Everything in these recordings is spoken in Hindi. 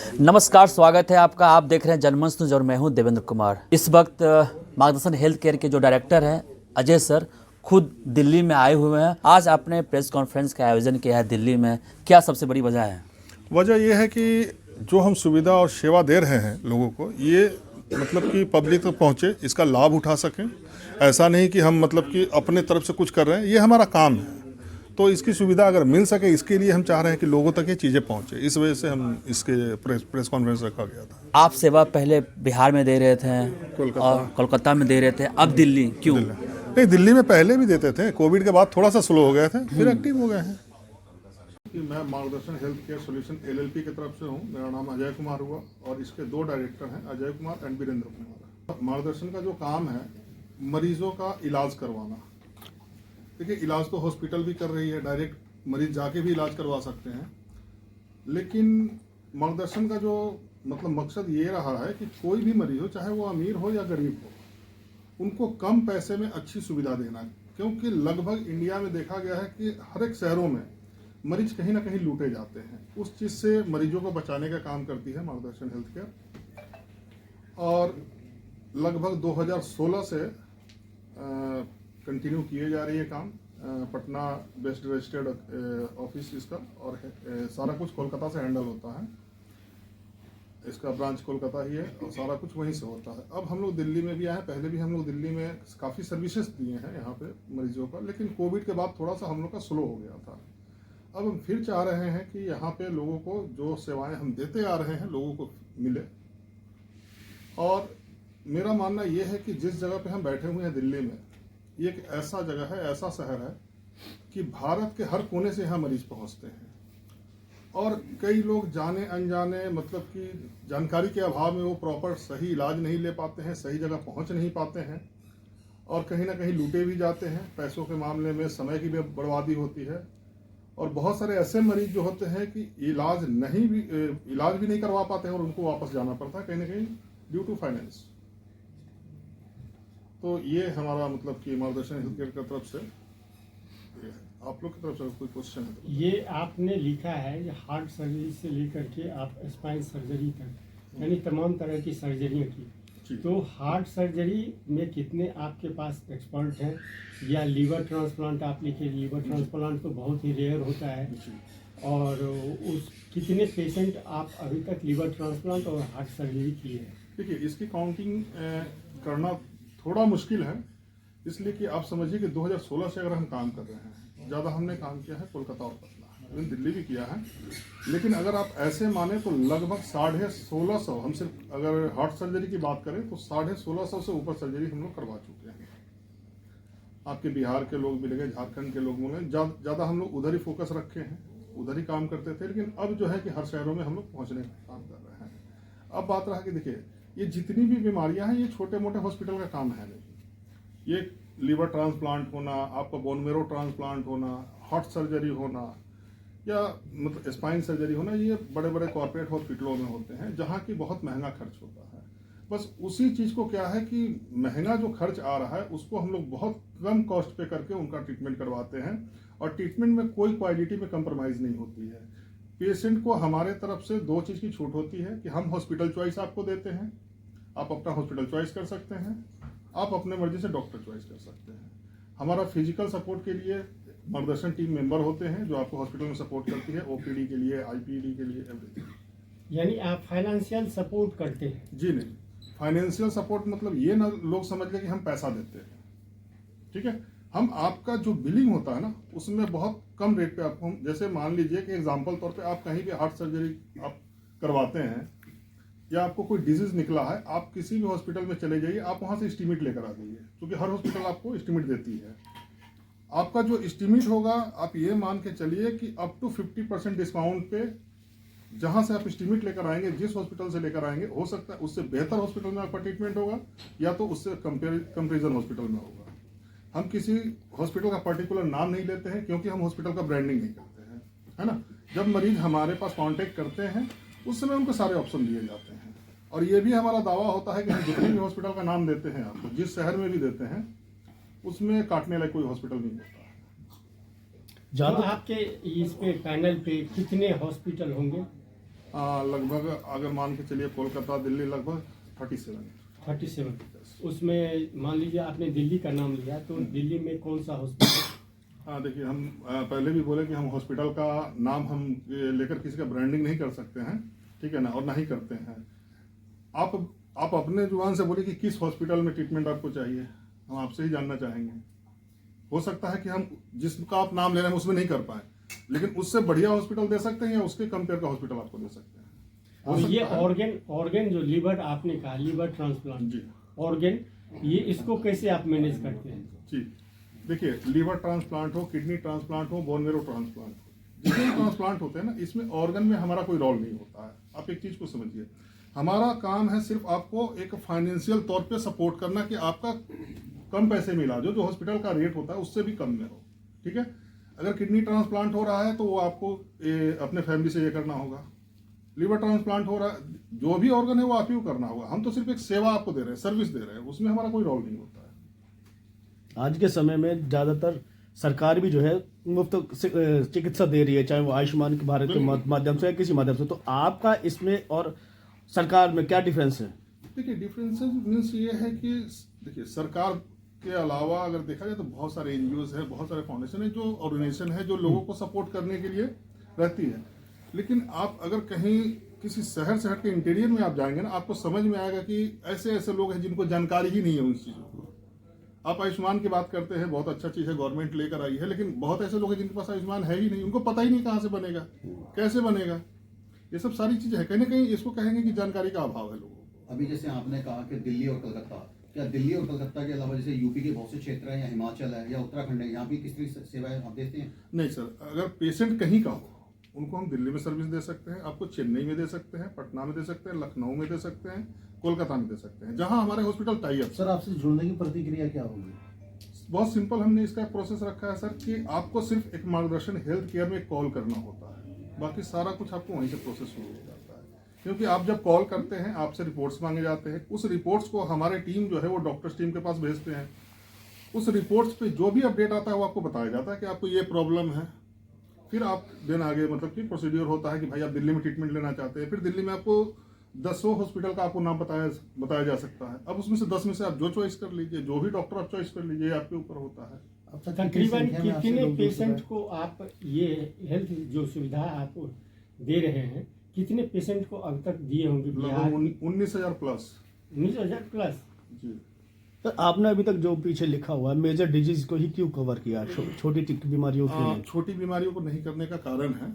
नमस्कार, स्वागत है आपका। आप देख रहे हैं जनमंच न्यूज और मैं हूं देवेंद्र कुमार। इस वक्त मार्गदर्शन हेल्थ केयर के जो डायरेक्टर हैं अजय सर खुद दिल्ली में आए हुए हैं। आज आपने प्रेस कॉन्फ्रेंस का आयोजन किया है दिल्ली में, क्या सबसे बड़ी वजह है? वजह यह है कि जो हम सुविधा और सेवा दे रहे हैं लोगों को, ये मतलब कि पब्लिक तक पहुँचे, इसका लाभ उठा सकें। ऐसा नहीं कि हम मतलब कि अपने तरफ से कुछ कर रहे हैं, ये हमारा काम है। तो इसकी सुविधा अगर मिल सके, इसके लिए हम चाह रहे हैं कि लोगों तक ये चीज़ें पहुँचे। इस वजह से हम इसके प्रेस कॉन्फ्रेंस रखा गया था। आप सेवा पहले बिहार में दे रहे थे और कोलकाता में दे रहे थे, अब दिल्ली क्यों? नहीं, दिल्ली में पहले भी देते थे, कोविड के बाद थोड़ा सा स्लो हो गए थे, फिर एक्टिव हो गए हैं। कि मैं मार्गदर्शन हेल्थ केयर सॉल्यूशन एलएलपी की तरफ से हूँ। मेरा नाम अजय कुमार हुआ और इसके दो डायरेक्टर हैं, अजय कुमार एंड वीरेंद्र कुमार। मार्गदर्शन का जो काम है, मरीजों का इलाज करवाना। देखिए, इलाज तो हॉस्पिटल भी कर रही है, डायरेक्ट मरीज जाके भी इलाज करवा सकते हैं, लेकिन मार्गदर्शन का जो मतलब मकसद ये रहा है कि कोई भी मरीज हो, चाहे वो अमीर हो या गरीब हो, उनको कम पैसे में अच्छी सुविधा देना है। क्योंकि लगभग इंडिया में देखा गया है कि हर एक शहरों में मरीज कहीं ना कहीं लूटे जाते हैं। उस चीज़ से मरीजों को बचाने का काम करती है मार्गदर्शन हेल्थ केयर। और लगभग 2016 से कंटिन्यू किए जा रही है काम। पटना बेस्ड रजिस्टर्ड ऑफिस इसका, और सारा कुछ कोलकाता से हैंडल होता है। इसका ब्रांच कोलकाता ही है और सारा कुछ वहीं से होता है। अब हम लोग दिल्ली में भी आए, पहले भी हम लोग दिल्ली में काफ़ी सर्विसेज दिए हैं यहाँ पे मरीजों का, लेकिन कोविड के बाद थोड़ा सा हम लोग का स्लो हो गया था। अब हम फिर चाह रहे हैं कि यहाँ पे लोगों को जो सेवाएं हम देते आ रहे हैं लोगों को मिले। और मेरा मानना ये है कि जिस जगह पे हम बैठे हुए हैं दिल्ली में, ये एक ऐसा जगह है, ऐसा शहर है कि भारत के हर कोने से यहाँ मरीज पहुँचते हैं। और कई लोग जाने अनजाने मतलब कि जानकारी के अभाव में वो प्रॉपर सही इलाज नहीं ले पाते हैं, सही जगह पहुँच नहीं पाते हैं और कहीं ना कहीं लूटे भी जाते हैं। पैसों के मामले में समय की भी बर्बादी होती है। और बहुत सारे ऐसे मरीज जो होते हैं कि इलाज भी नहीं करवा पाते हैं और उनको वापस जाना पड़ता है कहीं ना कहीं ड्यू टू फाइनेंस। तो ये हमारा मतलब कि मार्गदर्शन हेल्थ केयर की तरफ से। आप लोग की तरफ से कोई क्वेश्चन है तो? ये आपने लिखा है कि हार्ट सर्जरी से लेकर के आप स्पाइन सर्जरी तक, यानी तमाम तरह की सर्जरियों की। तो हार्ट सर्जरी में कितने आपके पास एक्सपर्ट हैं? या लीवर ट्रांसप्लांट आप लिखे, लीवर ट्रांसप्लांट तो बहुत ही रेयर होता है, और उस कितने पेशेंट आप अभी तक लीवर ट्रांसप्लांट और हार्ट सर्जरी किए हैं? देखिए, इसकी काउंटिंग करना थोड़ा मुश्किल है, इसलिए कि आप समझिए कि 2016 से अगर हम काम कर रहे हैं, ज़्यादा हमने काम किया है कोलकाता और पटना, दिल्ली भी किया है। लेकिन अगर आप ऐसे माने तो लगभग 1650, हम सिर्फ अगर हार्ट सर्जरी की बात करें तो 1650 से ऊपर सर्जरी हम लोग करवा चुके हैं। आपके बिहार के लोग मिलेंगे, झारखंड के लोग मिलेंगे, ज़्यादा हम लोग उधर ही फोकस रखे हैं, उधर ही काम करते थे। लेकिन अब जो है कि हर शहरों में हम लोग पहुँचने का काम कर रहे हैं। अब बात रहा कि देखिए, ये जितनी भी बीमारियां हैं ये छोटे मोटे हॉस्पिटल का काम है नहीं। ये लीवर ट्रांसप्लांट होना, आपका बोन मेरो ट्रांसप्लांट होना, हार्ट सर्जरी होना या मतलब स्पाइन सर्जरी होना, ये बड़े बड़े कॉर्पोरेट हॉस्पिटलों में होते हैं जहाँ की बहुत महंगा खर्च होता है। बस उसी चीज़ को क्या है कि महंगा जो खर्च आ रहा है उसको हम लोग बहुत कम कॉस्ट पे करके उनका ट्रीटमेंट करवाते हैं। और ट्रीटमेंट में कोई क्वालिटी में कंप्रोमाइज़ नहीं होती है। पेशेंट को हमारे तरफ से दो चीज़ की छूट होती है कि हम हॉस्पिटल चॉइस आपको देते हैं, आप अपना हॉस्पिटल चॉइस कर सकते हैं, आप अपने मर्जी से डॉक्टर चॉइस कर सकते हैं। हमारा फिजिकल सपोर्ट के लिए मार्गदर्शन टीम मेंबर होते हैं जो आपको हॉस्पिटल में सपोर्ट करती है, ओपीडी के लिए, आईपीडी के लिए, एवरीथिंग। यानी आप फाइनेंशियल सपोर्ट करते हैं? जी नहीं, फाइनेंशियल सपोर्ट मतलब ये ना लोग समझ लें कि हम पैसा देते हैं, ठीक है। हम आपका जो बिलिंग होता है ना, उसमें बहुत कम रेट पे आपको, जैसे मान लीजिए कि एग्जांपल तौर पे आप कहीं भी हार्ट सर्जरी आप करवाते हैं या आपको कोई डिजीज निकला है, आप किसी भी हॉस्पिटल में चले जाइए, आप वहाँ से एस्टीमेट लेकर आ जाइए, क्योंकि हर हॉस्पिटल आपको एस्टीमेट देती है। आपका जो एस्टीमेट होगा, आप ये मान के चलिए कि अप टू 50% डिस्काउंट पे जहाँ से आप एस्टीमेट लेकर आएंगे, जिस हॉस्पिटल से लेकर आएंगे, हो सकता है उससे बेहतर हॉस्पिटल में आपका ट्रीटमेंट होगा या तो उससे कंपेरिजन हॉस्पिटल में होगा। हम किसी हॉस्पिटल का पर्टिकुलर नाम नहीं लेते हैं क्योंकि हम हॉस्पिटल का ब्रांडिंग नहीं करते हैं, है ना। जब मरीज हमारे पास कांटेक्ट करते हैं उस समय उनको सारे ऑप्शन दिए जाते हैं। और ये भी हमारा दावा होता है कि हम जितने भी हॉस्पिटल का नाम देते हैं आपको, जिस शहर में भी देते हैं, उसमें काटने लायक कोई हॉस्पिटल नहीं होता है। तो आपके इस पे पैनल पे कितने हॉस्पिटल होंगे? लगभग अगर मान के चलिए कोलकाता दिल्ली लगभग 37। 37। उसमें मान लीजिए आपने दिल्ली का नाम लिया, तो दिल्ली में कौन सा हॉस्पिटल? हाँ देखिए, हम पहले भी बोले कि हम हॉस्पिटल का नाम हम लेकर किसी का ब्रांडिंग नहीं कर सकते हैं, ठीक है ना, और ना ही करते हैं। आप अपने जुबान से बोले कि किस हॉस्पिटल में ट्रीटमेंट आपको चाहिए, हम आपसे ही जानना चाहेंगे। हो सकता है कि हम जिसका आप नाम ले रहे हैं उसमें नहीं कर पाए, लेकिन उससे बढ़िया हॉस्पिटल दे सकते हैं या उसके कंपेयर का हॉस्पिटल आपको दे सकते हैं। और ये ऑर्गन जो लीवर आपने कहा, लीवर ट्रांसप्लांट जी, ऑर्गन, ये इसको कैसे आप मैनेज करते हैं? जी देखिए, लीवर ट्रांसप्लांट हो, किडनी ट्रांसप्लांट हो, बोन मेरो ट्रांसप्लांट हो, जितने भी ट्रांसप्लांट होते हैं ना, इसमें ऑर्गन में हमारा कोई रोल नहीं होता है। आप एक चीज को समझिए, हमारा काम है सिर्फ आपको एक फाइनेंशियल तौर पे सपोर्ट करना कि आपका कम पैसे में इलाज हो, जो हॉस्पिटल का रेट होता है उससे भी कम में हो, ठीक है। अगर किडनी ट्रांसप्लांट हो रहा है तो वो आपको अपने फैमिली से ये करना होगा। लीवर ट्रांसप्लांट हो रहा है, जो भी ऑर्गन है वो आप ही को करना होगा। हम तो सिर्फ एक सेवा आपको दे रहे हैं, सर्विस दे रहे हैं, उसमें हमारा कोई रोल नहीं होता है। आज के समय में ज़्यादातर सरकार भी जो है मुफ्त चिकित्सा दे रही है, चाहे वो आयुष्मान भारत के माध्यम से या किसी माध्यम से। तो आपका इसमें और सरकार में क्या डिफरेंस है? देखिए, डिफरेंसेस मीन्स ये है कि देखिए, सरकार के अलावा अगर देखा जाए तो बहुत सारे एनजीओज है, बहुत सारे फाउंडेशन है, जो ऑर्गेनाइजेशन है, जो लोगों को सपोर्ट करने के लिए रहती है। लेकिन आप अगर कहीं किसी शहर से हट के इंटीरियर में आप जाएंगे ना, आपको समझ में आएगा कि ऐसे ऐसे लोग हैं जिनको जानकारी ही नहीं है उन चीज़ों को। आप आयुष्मान की बात करते हैं, बहुत अच्छा चीज़ है, गवर्नमेंट लेकर आई है, लेकिन बहुत ऐसे लोग हैं जिनके पास आयुष्मान है ही नहीं, उनको पता ही नहीं कहाँ से बनेगा, कैसे बनेगा। ये सब सारी चीज़ें हैं, कहीं ना कहीं इसको कहेंगे कि जानकारी का अभाव है लोगों को। अभी जैसे आपने कहा कि दिल्ली और कलकत्ता, क्या दिल्ली और कलकत्ता के अलावा जैसे यूपी के बहुत से क्षेत्र हैं या हिमाचल है या उत्तराखंड है, यहाँ भी किस तरह की सेवाएं आप देते हैं? नहीं सर, अगर पेशेंट कहीं का हो उनको हम दिल्ली में सर्विस दे सकते हैं, आपको चेन्नई में दे सकते हैं, पटना में दे सकते हैं, लखनऊ में दे सकते हैं, कोलकाता में दे सकते हैं, जहां हमारे हॉस्पिटल टाई अप। सर, आपसे जुड़ने की प्रतिक्रिया क्या होगी? बहुत सिंपल, हमने इसका प्रोसेस रखा है सर कि आपको सिर्फ एक मार्गदर्शन हेल्थ केयर में कॉल करना होता है, बाकी सारा कुछ आपको वहीं से प्रोसेस शुरू हो जाता है। क्योंकि आप जब कॉल करते हैं, आपसे रिपोर्ट्स मांगे जाते हैं, उस रिपोर्ट्स को हमारी टीम जो है वो डॉक्टर्स टीम के पास भेजते हैं। उस रिपोर्ट्स पे जो भी अपडेट आता है वो आपको बताया जाता है कि आपको ये प्रॉब्लम है। फिर आप दिन आगे मतलब कि प्रोसीड्यूर होता है कि भाई आप दिल्ली में ट्रीटमेंट लेना चाहते हैं, फिर दिल्ली में आपको 10 हॉस्पिटल का आपको नाम बताया जा सकता है। अब उसमें से 10 में से आप जो चॉइस कर लीजिए, जो भी डॉक्टर आप चॉइस कर लीजिए, आपके ऊपर होता है। तकरीबन कितने पेशेंट को आप ये हेल्थ जो सुविधा आप दे रहे हैं, कितने पेशेंट को अब तक दिए होंगे? लगभग 19,000 प्लस। 19,000 प्लस जी। तो आपने अभी तक जो पीछे लिखा हुआ है मेजर डिजीज को ही क्यों कवर किया, छोटी बीमारियों के लिए? छोटी बीमारियों को नहीं करने का कारण है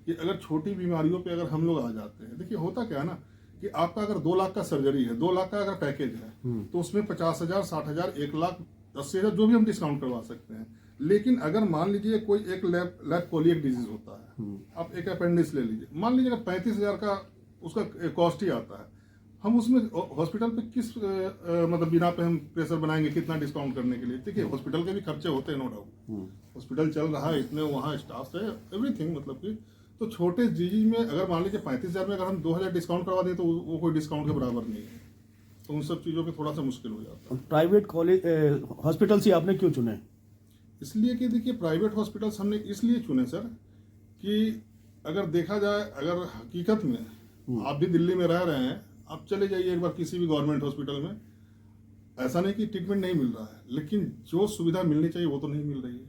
कि अगर छोटी बीमारियों पे अगर हम लोग आ जाते हैं, देखिए होता क्या है ना कि आपका अगर 2 लाख का सर्जरी है, 2 लाख का अगर पैकेज है, तो उसमें 50,000, 60,000, 1,80,000 जो भी हम डिस्काउंट करवा सकते हैं। लेकिन अगर मान लीजिए कोई एक लैब कोलियक डिजीज होता है, आप एक अपेंडिक्स ले लीजिए, मान लीजिए अगर 35,000 का उसका कॉस्ट ही आता है, हम उसमें हॉस्पिटल पे किस मतलब बिना पे हम प्रेशर बनाएंगे कितना डिस्काउंट करने के लिए? देखिए, हॉस्पिटल के भी खर्चे होते हैं, नो डाउट। हॉस्पिटल चल रहा है, इतने वहाँ स्टाफ है, एवरीथिंग, मतलब कि तो छोटे जीजी में अगर मान लीजिए 35,000 में अगर हम 2,000 डिस्काउंट करवा दें तो वो कोई डिस्काउंट के बराबर नहीं है। तो उन सब चीज़ों पे थोड़ा सा मुश्किल हो जाता है। प्राइवेट कॉलेज हॉस्पिटल से आपने क्यों चुने? इसलिए कि देखिए, प्राइवेट हॉस्पिटल्स हमने इसलिए चुने सर कि अगर देखा जाए, अगर हकीकत में आप भी दिल्ली में रह रहे हैं, आप चले जाइए एक बार किसी भी गवर्नमेंट हॉस्पिटल में, ऐसा नहीं कि ट्रीटमेंट नहीं मिल रहा है, लेकिन जो सुविधा मिलनी चाहिए वो तो नहीं मिल रही है।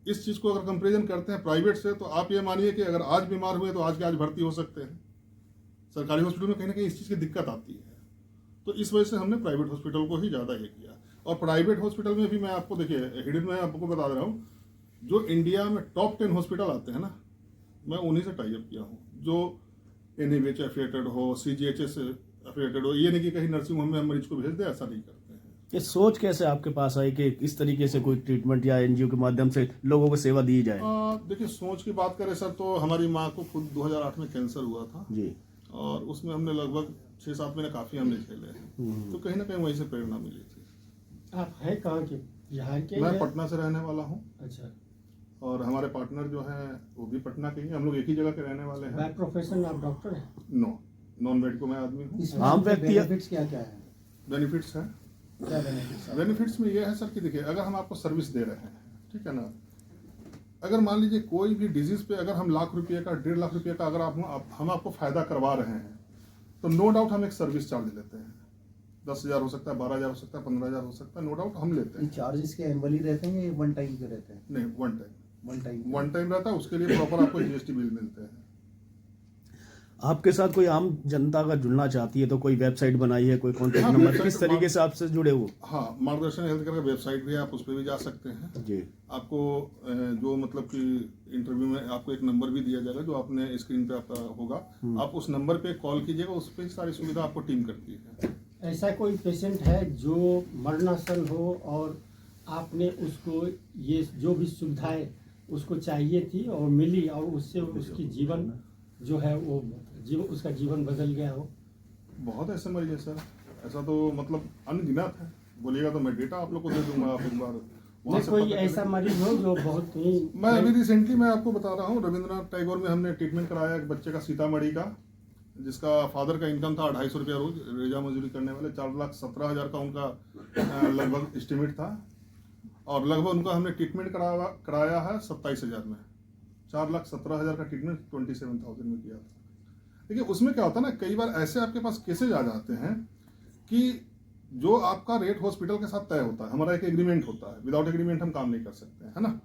इस चीज़ को अगर कंपेरिजन करते हैं प्राइवेट से, तो आप ये मानिए कि अगर आज बीमार हुए तो आज के आज भर्ती हो सकते हैं। सरकारी हॉस्पिटल में कहीं ना कहीं इस चीज़ की दिक्कत आती है, तो इस वजह से हमने प्राइवेट हॉस्पिटल को ही ज़्यादा ये किया। और प्राइवेट हॉस्पिटल में भी मैं आपको देखिए, हिडन में आपको बता दे रहा हूँ, जो इंडिया में टॉप 10 हॉस्पिटल आते हैं ना, मैं उन्हीं से टाई अप किया हूँ, जो NABH एफिलिएटेड हो, CGHS से एफिलिएटेड हो। ये नहीं कि कहीं नर्सिंग होम में हम मरीज को भेज दें, ऐसा नहीं करते हैं। ये सोच कैसे आपके पास आई कि इस तरीके से कोई ट्रीटमेंट या एनजीओ के माध्यम से लोगों को सेवा दी जाए? देखिए, सोच की बात करें सर, तो हमारी माँ को खुद 2008 में कैंसर हुआ था जी, और उसमें हमने लगभग 6-7 महीने काफ़ी हमने झेले हैं, तो कहीं ना कहीं वहीं से प्रेरणा मिली थी। आप हैं कहाँ के? बिहार के? मैं पटना से रहने वाला हूँ। अच्छा। और हमारे पार्टनर जो हैं वो भी पटना के ही, हम लोग एक ही जगह के रहने वाले हैं। बाय प्रोफेशन आप डॉक्टर हैं? नो, नॉन मेडिको मैं आदमी हूँ। आम व्यक्ति बेनिफिट्स क्या क्या है? बेनिफिट्स हैं, क्या बेनिफिट्स? बेनिफिट्स में ये है सर कि देखिए, अगर हम आपको सर्विस दे रहे हैं, ठीक है ना, अगर मान लीजिए कोई भी डिजीज पे अगर हम लाख रुपये का 1.5 लाख रुपये का अगर हम आपको फायदा करवा रहे हैं तो नो डाउट हम एक सर्विस चार्ज लेते हैं। 10,000 हो सकता है, 12,000 हो सकता है, 15,000 हो सकता है, नो डाउट हम लेते हैं। चार्जेस के एनुअली रहते हैं या वन टाइम के रहते हैं? नहीं, वन टाइम रहता है, उसके लिए प्रॉपर आपको GST बिल मिलते हैं। आपके साथ कोई आम जनता का जुड़ना चाहती है तो कोई वेबसाइट बनाई है, कोई कॉन्टैक्ट नंबर, किस तरीके से आपसे जुड़े हो? हाँ, मार्गदर्शन हेल्थ केयर का वेबसाइट भी है, आप उस पर भी जा सकते हैं जी। आपको जो मतलब कि इंटरव्यू में आपको एक नंबर भी दिया जाएगा जो आपने स्क्रीन पे आपका होगा, आप उस नंबर पे कॉल कीजिएगा, उस पर सारी सुविधा आपको टीम करती है। ऐसा कोई पेशेंट है जो मरणासन हो और आपने उसको ये जो भी सुविधाएं उसको चाहिए थी और मिली और उससे उसकी जीवन जो है वो उसका जीवन बदल गया हो? बहुत ऐसे मरीज है सर, ऐसा तो मतलब अनगिनत है, बोलिएगा तो मैं डेटा आप लोग को दे दूंगा। आप एक बार वहाँ से कोई पता ऐसा मरीज हो जो बहुत ही मैं अभी रिसेंटली मैं आपको बता रहा हूँ, रविंद्रनाथ टैगोर में हमने ट्रीटमेंट कराया एक बच्चे का सीतामढ़ी का, जिसका फादर का इनकम था 250 रुपया रोज, रेजा मजदूरी करने वाले। 4,17,000 का उनका लगभग एस्टिमेट था और लगभग उनका हमने ट्रीटमेंट कराया है 27,000 में। 4,17,000 का ट्रीटमेंट 27,000 में किया था। देखिए उसमें क्या होता है ना, कई बार ऐसे आपके पास केसेज आ जाते हैं कि जो आपका रेट हॉस्पिटल के साथ तय होता है, हमारा एक एग्रीमेंट होता है, विदाउट एग्रीमेंट हम काम नहीं कर सकते हैं, है ना।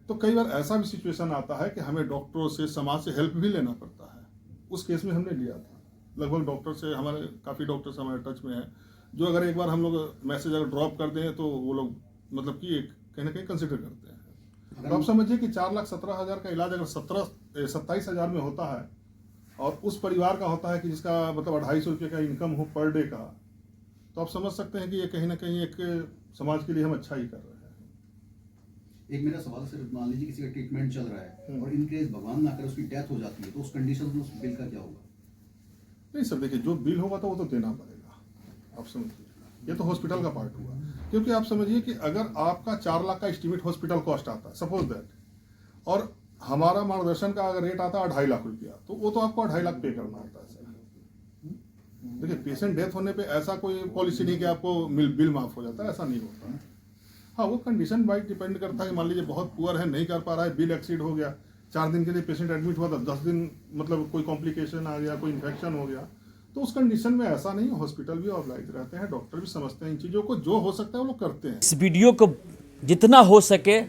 तो कई बार ऐसा भी सिचुएशन आता है कि हमें डॉक्टरों से, समाज से हेल्प भी लेना पड़ता है। उस केस में हमने लिया था, लगभग डॉक्टर से हमारे काफ़ी डॉक्टर्स हमारे टच में हैं, जो अगर एक बार हम लोग मैसेज अगर ड्रॉप कर दें तो वो लोग मतलब कि कहीं ना कहीं कंसिडर करते हैं। तो आप समझिए कि 4,17,000 का इलाज अगर 27,000 में होता है और उस परिवार का होता है कि जिसका मतलब 250 रुपये का इनकम हो पर डे का, तो आप समझ सकते हैं कि ये कहीं ना कहीं एक समाज के लिए हम अच्छा ही कर रहे हैं। एक मेरा सवाल सिर्फ, मान लीजिए किसी का ट्रीटमेंट चल रहा है और इन केस भगवान ना करे उसकी डेथ हो जाती है, तो उस कंडीशन में उस बिल का क्या होगा? नहीं सर, देखिए जो बिल होगा तो वो तो देना पड़ेगा, आप समझिए, ये तो हॉस्पिटल का पार्ट हुआ। क्योंकि आप समझिए कि अगर आपका 4 लाख का एस्टिमेट हॉस्पिटल कॉस्ट आता है सपोज दैट, और हमारा मार्गदर्शन का अगर रेट आता है 2.5 लाख रुपया, तो वो तो आपको 2.5 लाख पे करना होता है सर। देखिए पेशेंट डेथ होने पे ऐसा कोई पॉलिसी नहीं कि आपको बिल माफ हो जाता है, ऐसा नहीं होता है। हाँ, वो कंडीशन बाई डिपेंड करता है कि मान लीजिए बहुत पुअर है, नहीं कर पा रहा है, बिल एक्सीड हो गया, 4 दिन के लिए पेशेंट एडमिट हुआ था, 10 दिन मतलब कोई कॉम्प्लिकेशन आ गया, कोई इन्फेक्शन हो गया, तो उस कंडीशन में ऐसा नहीं है, हॉस्पिटल भी ऑब्लाइज रहते हैं, डॉक्टर भी समझते हैं इन चीज़ों को, जो हो सकता है वो लोग करते हैं। इस वीडियो को जितना हो सके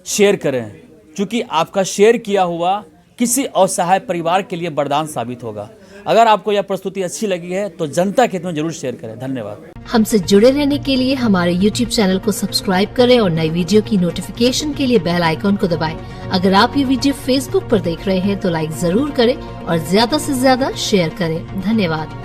शेयर करें, क्योंकि आपका शेयर किया हुआ किसी असहाय परिवार के लिए वरदान साबित होगा। अगर आपको यह प्रस्तुति अच्छी लगी है तो जनता के हित में जरूर शेयर करें। धन्यवाद। हमसे जुड़े रहने के लिए हमारे YouTube चैनल को सब्सक्राइब करें और नई वीडियो की नोटिफिकेशन के लिए बेल आइकॉन को दबाएं। अगर आप ये वीडियो Facebook पर देख रहे हैं तो लाइक जरूर करें और ज्यादा से ज्यादा शेयर करें। धन्यवाद।